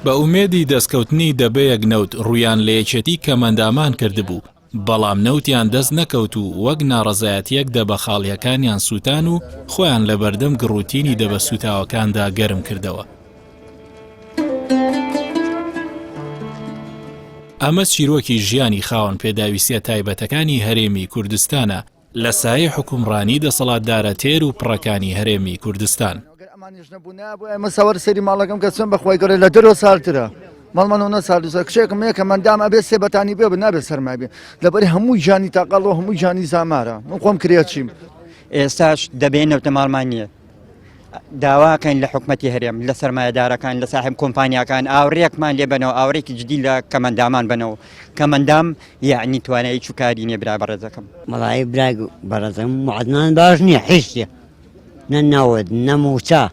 بە ئومێدی دەستکەوتنی دەبەیەک نەوت ڕویان لە یەکێتی کەمەندامان کردبوو بەڵام نەوتیان دەست نەکەوت و وەک ناڕەزایەتیەک دەبەخاڵیەکانیان سووتان و خۆیان لە بەردەم گڕوتینی دەبە سوتاوەکاندا گەرم کردەوە. ئەمە چیرۆکی ژیانی خاوەن پێداویستیە تایبەتەکانی هەرێمی کوردستانە لە سایە حکومڕانی دەسەڵاتدارە تێر و پڕەکانی هەرێمی کوردستان. ئەمە سەوەر سەری ماڵەکەم کە چۆن بەخوای گەڕێ لە دەرەوە ساڵترە ماڵمانەوە ساڵ کشێکم یەکە مندام ئەبێ سێبەتانی بێ بە نابێت سەرمای بێ لەبەری هەمووی ژانی تاقاڵەوە هەمووی ژانی زامارە من خۆم کرێچیم ئێستاش دەبێنەوتە ماڵمان نییە داواکەین لە حکومەتی هەرێم لە سەرمایەدارەکان لە ساحب کۆمپانیاکان ئاوڕێکمان لێ بنەوە ئاوڕێکی جدی لە کەمەندامان بنەوە کەمەندام یعنی توانایی چوکاری نییە برا بەڕێزەکەم مەڵایی برای بەڕێزەکەم معدنان باش نییە حیشتێ نە ناوت نە موچە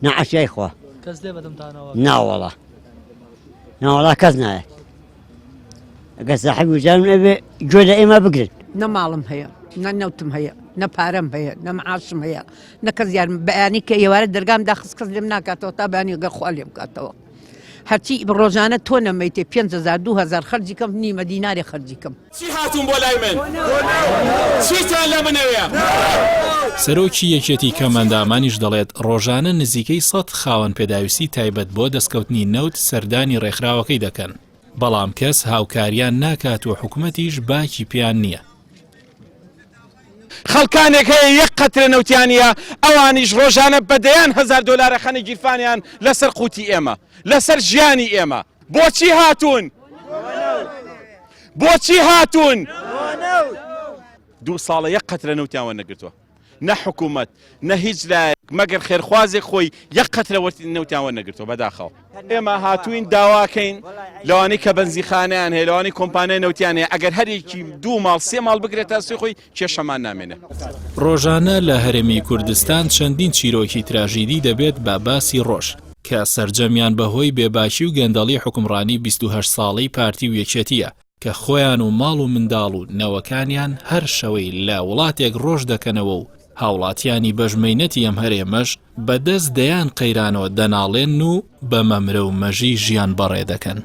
نە عەشای خوا ناوەڵە ناوەڵا کەس نایە ئەگەر ساحب وجدان ئەبێ گوێ لە ئێمە بگرن نە ماڵم هەیە نە نەوتم هەیە نە پارەم هەیە نە معاشم هەیە نە کەس یارم بەیانی کە ئێوارە دەرگام داخست کەس لێم ناکاتەوە تا بەیانی گەر خوا لێم کاتەوە هەرچی ڕۆژانە تۆ نەمەیتێ 5,000 2,000 خەرجی کەم نیمە دیناری خەرجی کەم چی هاتوون بۆ لای من چیتان لە منەوەیە سەرۆکی یەکێتی کەمەندامانیش دەڵێت ڕۆژانە نزیکەی 100 خاوەن پێداویستی تایبەت بۆ دەستکەوتنی نەوت سەردانی ڕێکخراوەکەی دەکەن بەڵام کەس هاوکاریان ناکات و حکومەتیش باکی پیان نییە. خەڵکانێک هەیە یەک قەترە نەوتیانە ئەوانیش ڕۆژانە بەدەیان $1000 خەنە گیرفانیان لەسەر قوتی ئێمە لەسەر ژیانی ئێمە بۆچی هاتوون؟ بۆچی هاتوون؟ 2 ساڵە یەک قەترە نەوتیان نەگرتووە نە حکومەت نە هیچ لایەک مەگەر خێرخوازێک خۆی یەک قەترە نەوتیان نەگرتووە بەداخەوە ئێمە هاتوین داواکەین لەوانی کە بەنزیخانەیان هەیە لەوانی کۆمپانیای نەوتیان هەیە ئەگەر هەرێکی 2 ماڵ 3 ماڵ بگرێتە سوی خۆی کێشەمان نامێنێ. ڕۆژانە لە هەرێمی کوردستان چەندین چیرۆکی تراژیدی دەبێت بە باسی ڕۆژ کە سەرجەمیان بەهۆی بێباکی و گەندەڵی حکومڕانی 28 ساڵەی پارتی و یەکێتیە کە خۆیان و ماڵ و منداڵ و نەوەکانیان هەر شەوەی لە وڵاتێک ڕۆژ دەکەنەوە و هاوڵاتیانی بەژمەینەتی ئەم هەرێمەش بەدەست دەیان قەیرانەوە دەناڵێن و بە مەمرە و مەژی ژیان بەڕێ دەکەن.